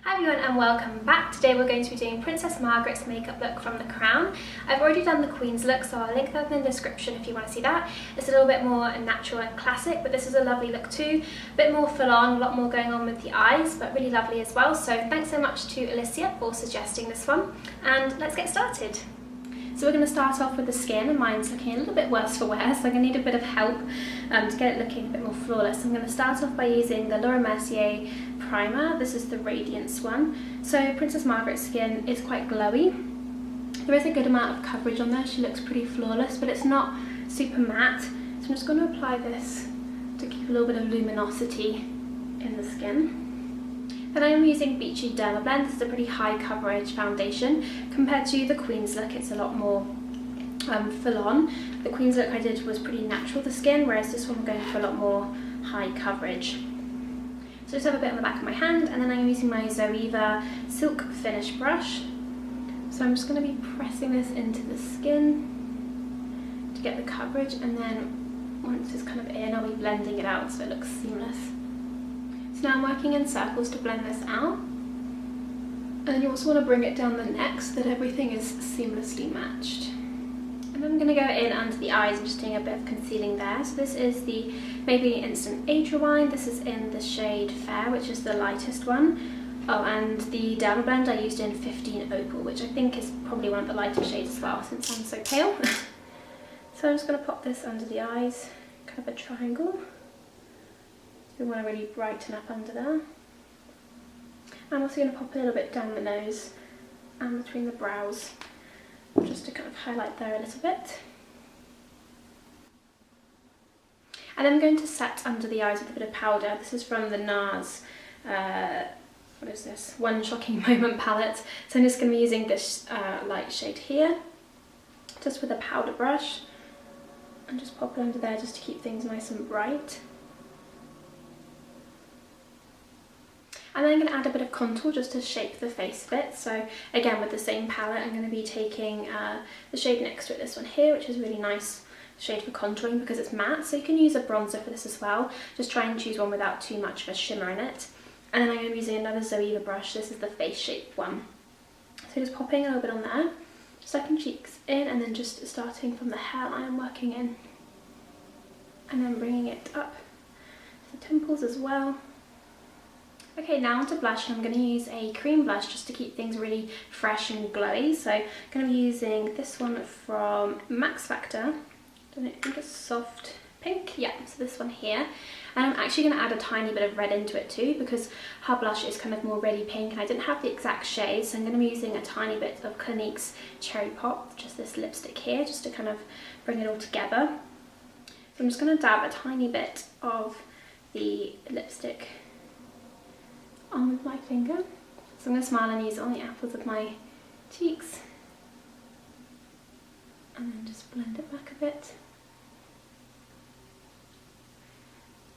Hi everyone and welcome back. Today we're going to be doing Princess Margaret's makeup look from The Crown. I've already done the Queen's look, so I'll link that in the description if you want to see that. It's a little bit more natural and classic, but this is a lovely look too. A bit more full on, a lot more going on with the eyes, but really lovely as well. So thanks so much to Alicia for suggesting this one, and let's get started. So we're going to start off with the skin, and mine's looking a little bit worse for wear, so I'm going to need a bit of help to get it looking a bit more flawless. I'm going to start off by using the Laura Mercier primer. This is the Radiance one. So Princess Margaret's skin is quite glowy. There is a good amount of coverage on there. She looks pretty flawless, but it's not super matte. So I'm just going to apply this to keep a little bit of luminosity in the skin. And I'm using Beachy Dermablend. This is a pretty high coverage foundation. Compared to the Queen's look, it's a lot more full on. The Queen's look I did was pretty natural to skin, whereas this one I'm going for a lot more high coverage. So just have a bit on the back of my hand, and then I'm using my Zoeva Silk Finish brush. So I'm just going to be pressing this into the skin to get the coverage, and then once it's kind of in, I'll be blending it out so it looks seamless. So now I'm working in circles to blend this out. And you also want to bring it down the neck so that everything is seamlessly matched. And I'm going to go in under the eyes and just doing a bit of concealing there. So this is the Maybelline Instant Age Rewind. This is in the shade Fair, which is the lightest one. Oh, and the Dermablend I used in 15 Opal, which I think is probably one of the lighter shades as well, since I'm so pale. So I'm just going to pop this under the eyes, kind of a triangle. We want to really brighten up under there. I'm also going to pop a little bit down the nose and between the brows, just to kind of highlight there a little bit. And I'm going to set under the eyes with a bit of powder. This is from the NARS, what is this? One Shocking Moment palette. So I'm just going to be using this light shade here, just with a powder brush, and just pop it under there just to keep things nice and bright. And then I'm going to add a bit of contour just to shape the face a bit. So again, with the same palette, I'm going to be taking the shade next to it, this one here, which is a really nice shade for contouring because it's matte. So you can use a bronzer for this as well. Just try and choose one without too much of a shimmer in it. And then I'm going to be using another Zoeva brush. This is the face shape one. So just popping a little bit on there, second cheeks in, and then just starting from the hairline, working in. And then bringing it up to the temples as well. Okay, now onto blush, and I'm going to use a cream blush just to keep things really fresh and glowy. So I'm going to be using this one from Max Factor. I think it's Soft Pink. Yeah, so this one here. And I'm actually going to add a tiny bit of red into it too, because her blush is kind of more reddy pink and I didn't have the exact shade. So I'm going to be using a tiny bit of Clinique's Cherry Pop, just this lipstick here, just to kind of bring it all together. So I'm just going to dab a tiny bit of the lipstick on with my finger. So I'm going to smile and use it on the apples of my cheeks. And then just blend it back a bit.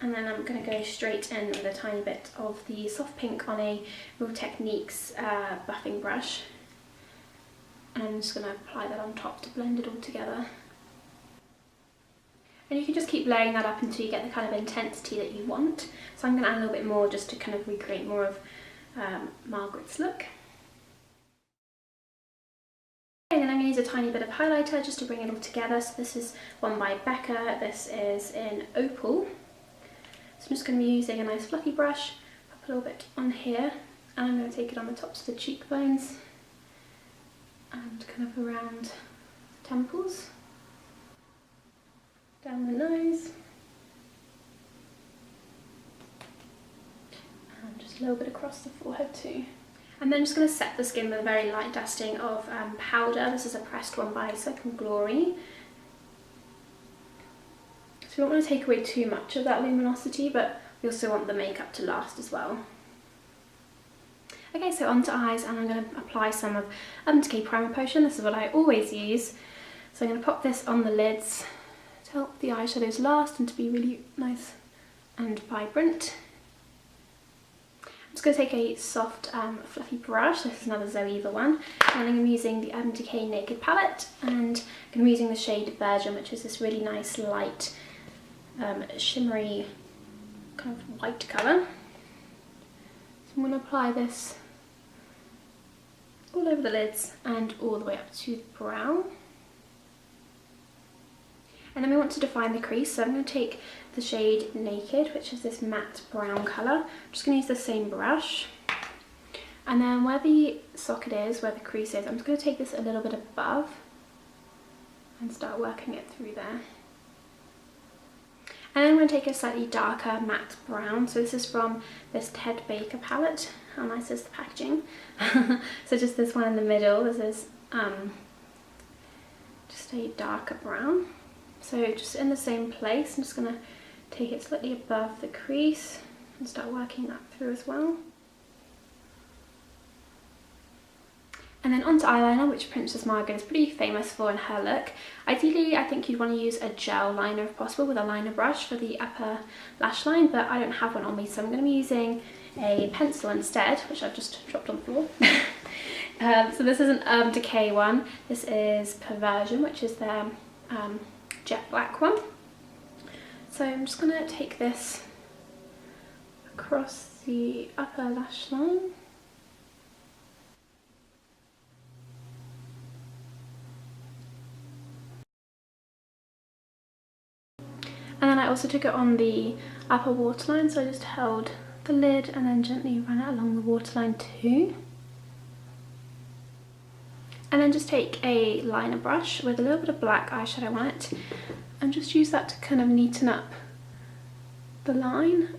And then I'm going to go straight in with a tiny bit of the Soft Pink on a Real Techniques buffing brush. And I'm just going to apply that on top to blend it all together. And you can just keep layering that up until you get the kind of intensity that you want. So I'm going to add a little bit more just to kind of recreate more of Margaret's look. And then I'm going to use a tiny bit of highlighter just to bring it all together. So this is one by Becca. This is in Opal. So I'm just going to be using a nice fluffy brush, pop a little bit on here, and I'm going to take it on the tops of the cheekbones and kind of around the temples. Down the nose, and just a little bit across the forehead too. And then just going to set the skin with a very light dusting of powder. This is a pressed one by Second Glory. So we don't want to take away too much of that luminosity, but we also want the makeup to last as well. Okay, so onto eyes, and I'm going to apply some of Urban Decay Primer Potion. This is what I always use. So I'm going to pop this on the lids to help the eyeshadows last and to be really nice and vibrant. I'm just going to take a soft fluffy brush. This is another Zoeva one, and I'm using the Urban Decay Naked palette, and I'm going to be using the shade Virgin, which is this really nice light shimmery kind of white colour. So I'm going to apply this all over the lids and all the way up to the brow. And then we want to define the crease, so I'm going to take the shade Naked, which is this matte brown colour. I'm just going to use the same brush. And then where the socket is, where the crease is, I'm just going to take this a little bit above and start working it through there. And then I'm going to take a slightly darker matte brown. So this is from this Ted Baker palette. How nice is the packaging? So just this one in the middle. This is just a darker brown. So just in the same place, I'm just going to take it slightly above the crease and start working that through as well. And then onto eyeliner, which Princess Margaret is pretty famous for in her look. Ideally, I think you'd want to use a gel liner if possible with a liner brush for the upper lash line, but I don't have one on me, so I'm going to be using a pencil instead, which I've just dropped on the floor. So this is an Urban Decay one. This is Perversion, which is their jet black one. So I'm just going to take this across the upper lash line. And then I also took it on the upper waterline, so I just held the lid and then gently ran it along the waterline too. And then just take a liner brush with a little bit of black eyeshadow on it and just use that to kind of neaten up the line.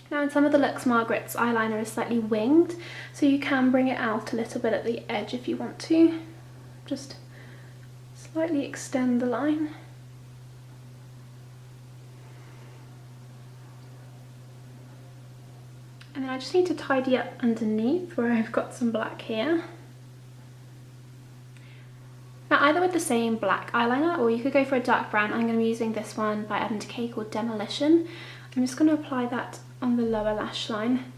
Now in some of the looks, Margaret's eyeliner is slightly winged, so you can bring it out a little bit at the edge if you want to. Just slightly extend the line. And then I just need to tidy up underneath where I've got some black here. Now either with the same black eyeliner or you could go for a dark brown. I'm going to be using this one by Urban Decay called Demolition. I'm just going to apply that on the lower lash line,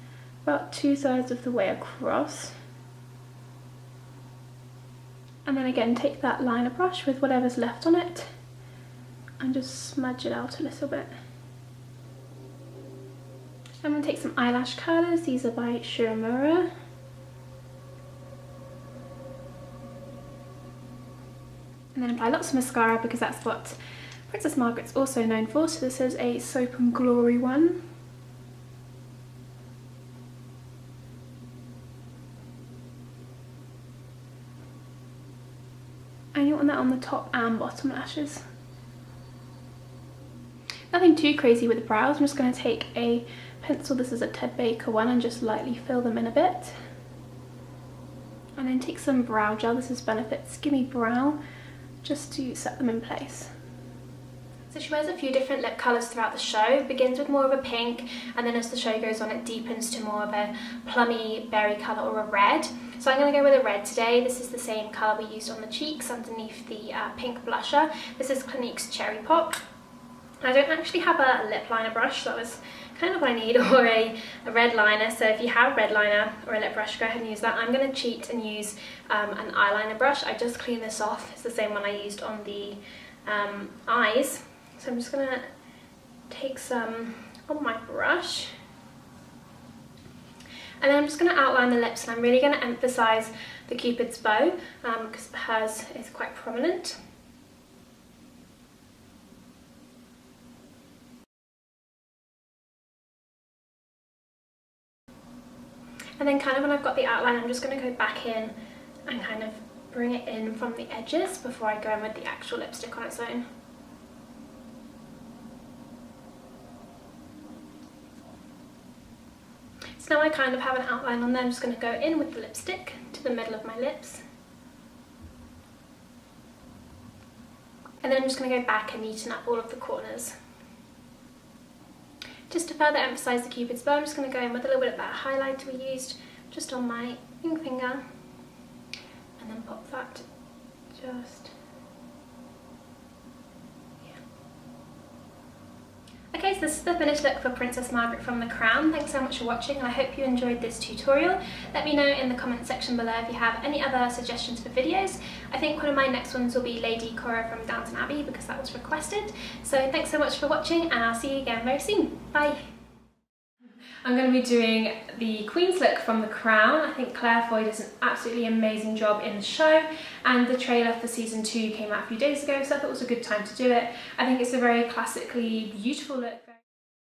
about 2/3 of the way across. And then again, take that liner brush with whatever's left on it and just smudge it out a little bit. I'm going to take some eyelash curlers. These are by Shiramura. And then apply lots of mascara because that's what Princess Margaret's also known for. So this is a Soap and Glory one. And you want that on the top and bottom lashes. Nothing too crazy with the brows. I'm just going to take a pencil, this is a Ted Baker one, and just lightly fill them in a bit. And then take some brow gel, this is Benefit's Gimme Brow, just to set them in place. So she wears a few different lip colours throughout the show. It begins with more of a pink, and then as the show goes on it deepens to more of a plummy berry colour or a red. So I'm going to go with a red today. This is the same colour we used on the cheeks underneath the pink blusher. This is Clinique's Cherry Pop. I don't actually have a lip liner brush, so that was kind of what I need, or a red liner. So if you have a red liner or a lip brush, go ahead and use that. I'm going to cheat and use an eyeliner brush. I just cleaned this off. It's the same one I used on the eyes. So I'm just going to take some on my brush. And then I'm just going to outline the lips, and I'm really going to emphasise the Cupid's bow because hers is quite prominent. And then kind of when I've got the outline, I'm just going to go back in and kind of bring it in from the edges before I go in with the actual lipstick on its own. So now I kind of have an outline on there. I'm just going to go in with the lipstick to the middle of my lips. And then I'm just going to go back and neaten up all of the corners. Just to further emphasise the Cupid's bow, I'm just going to go in with a little bit of that highlighter we used just on my ring finger, and then pop that just, yeah. Okay, so this is the finished look for Princess Margaret from The Crown. Thanks so much for watching, and I hope you enjoyed this tutorial. Let me know in the comment section below if you have any other suggestions for videos. I think one of my next ones will be Lady Cora from Downton Abbey because that was requested. So thanks so much for watching, and I'll see you again very soon. Bye! I'm going to be doing the Queen's look from The Crown. I think Claire Foy does an absolutely amazing job in the show, and the trailer for season 2 came out a few days ago, so I thought it was a good time to do it. I think it's a very classically beautiful look.